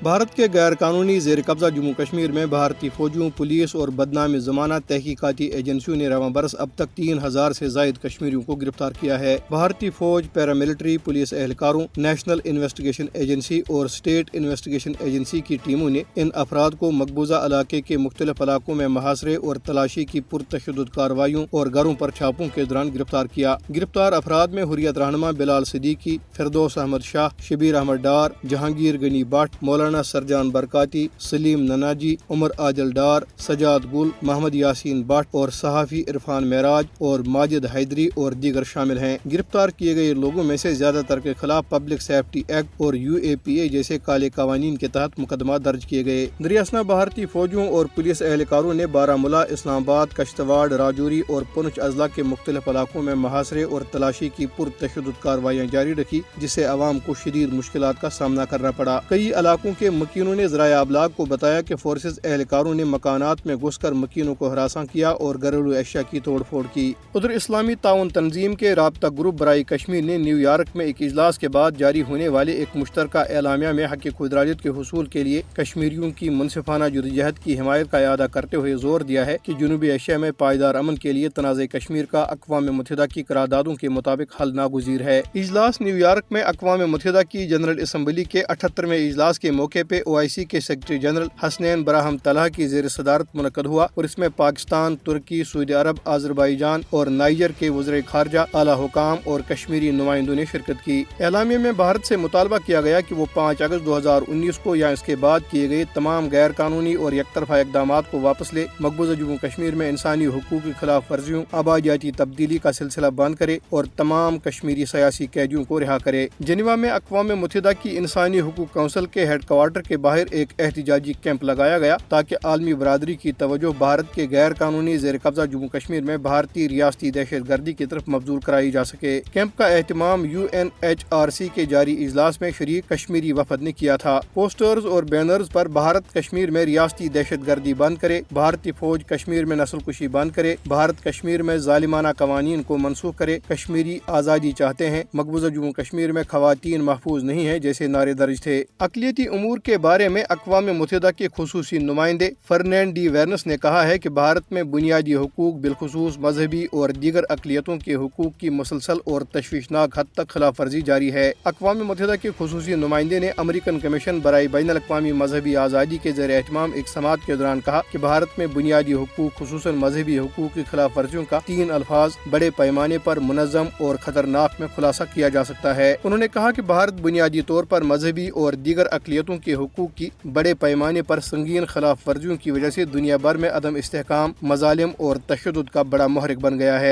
بھارت کے غیر قانونی زیر قبضہ جموں کشمیر میں بھارتی فوجیوں، پولیس اور بدنام زمانہ تحقیقاتی ایجنسیوں نے رواں برس اب تک 3000 سے زائد کشمیریوں کو گرفتار کیا ہے۔ بھارتی فوج، پیراملٹری، پولیس اہلکاروں، نیشنل انویسٹیگیشن ایجنسی اور اسٹیٹ انویسٹیگیشن ایجنسی کی ٹیموں نے ان افراد کو مقبوضہ علاقے کے مختلف علاقوں میں محاصرے اور تلاشی کی پرتشدد کارروائیوں اور گھروں پر چھاپوں کے دوران گرفتار کیا۔ گرفتار افراد میں حریت رہنما بلال صدیقی، فردوس احمد شاہ، شبیر احمد ڈار، جہانگیر غنی but, Maulana سرجان برکاتی، Saleem Nannaji, Umar Adil Dar, Sajjad Gul, Muhammad Yasin but اور صحافی عرفان معراج اور ماجد حیدری اور دیگر شامل ہیں۔ گرفتار کیے گئے لوگوں میں سے زیادہ تر کے خلاف پبلک سیفٹی ایکٹ اور UAPA جیسے کالے قوانین کے تحت مقدمات درج کیے گئے۔ دریاسنا بھارتی فوجیوں اور پولیس اہلکاروں نے بارہمولہ، اسلام آباد، کشتواڑ، راجوری اور پونچھ اضلاع کے مختلف علاقوں میں محاصرے اور تلاشی کی پرتشدد کارروائیاں جاری رکھی، جس سے عوام کو شدید مشکلات کا سامنا کرنا پڑا۔ کئی علاقوں کے مکینوں نے ذرائع ابلاغ کو بتایا کہ فورسز اہلکاروں نے مکانات میں گھس کر مکینوں کو ہراساں کیا اور گھریلو اشیاء کی توڑ پھوڑ کی۔ ادھر اسلامی تعاون تنظیم کے رابطہ گروپ برائے کشمیر نے نیو یارک میں ایک اجلاس کے بعد جاری ہونے والے ایک مشترکہ اعلامیہ میں حق خود ارادیت کے حصول کے لیے کشمیریوں کی منصفانہ جدوجہد کی حمایت کا اعادہ کرتے ہوئے زور دیا ہے کہ جنوبی ایشیا میں پائیدار امن کے لیے تنازع کشمیر کا اقوام متحدہ کی قراردادوں کے مطابق حل ناگزیر ہے۔ اجلاس نیو یارک میں اقوام متحدہ کی جنرل اسمبلی کے 78ویں اجلاس کے موقع پہ OIC کے سیکرٹری جنرل حسنین براہم طلحہ کی زیر صدارت منعقد ہوا اور اس میں پاکستان، ترکی، سعودی عرب، آذربائیجان اور نائجر کے وزرائے خارجہ، اعلیٰ حکام اور کشمیری نمائندوں نے شرکت کی۔ اعلامیہ میں بھارت سے مطالبہ کیا گیا کہ وہ 5 اگست 2019 کو یا اس کے بعد کیے گئے تمام غیر قانونی اور یک طرفہ اقدامات کو واپس لے، مقبوضہ جموں کشمیر میں انسانی حقوق کی خلاف ورزیوں، آبادیاتی تبدیلی کا سلسلہ بند کرے اور تمام کشمیری سیاسی قیدیوں کو رہا کرے۔ جنیوا میں اقوام متحدہ کی انسانی حقوق کونسل کے ہیڈ کوارٹر کے باہر ایک احتجاجی کیمپ لگایا گیا تاکہ عالمی برادری کی توجہ بھارت کے غیر قانونی زیر قبضہ جموں کشمیر میں بھارتی ریاستی دہشت گردی کی طرف مبذول کرائی جا سکے۔ کیمپ کا اہتمام UNHRC کے جاری اجلاس میں شریک کشمیری وفد نے کیا تھا۔ پوسٹرز اور بینرز پر بھارت کشمیر میں ریاستی دہشت گردی بند کرے، بھارتی فوج کشمیر میں نسل کشی بند کرے، بھارت کشمیر میں ظالمانہ قوانین کو منسوخ کرے، کشمیری آزادی چاہتے ہیں، مقبوضہ جموں کشمیر میں خواتین محفوظ نہیں ہیں جیسے نعرے درج تھے۔ اقلیتی امور کے بارے میں اقوام متحدہ کے خصوصی نمائندے فرنینڈ ڈی ویرنس نے کہا ہے کہ بھارت میں بنیادی حقوق، بالخصوص مذہبی اور دیگر اقلیتوں کے حقوق کی مسلسل اور تشویشناک حد تک خلاف ورزی جاری ہے۔ اقوام متحدہ کے خصوصی نمائندے نے امریکن کمیشن برائے بین الاقوامی مذہبی آزادی کے زیر اہتمام ایک سماعت کے دوران کہا کہ بھارت میں بنیادی حقوق، خصوصاً مذہبی حقوق کی خلاف ورزیوں کا 3 الفاظ بڑے پیمانے پر منظم اور خطرناک میں خلاصہ کیا جا سکتا ہے۔ انہوں نے کہا کہ بھارت بنیادی طور پر مذہبی اور دیگر اقلیتوں کے حقوق کی بڑے پیمانے پر سنگین خلاف ورزیوں کی وجہ سے دنیا بھر میں عدم استحکام، مظالم اور تشدد کا بڑا محرک بن گیا ہے۔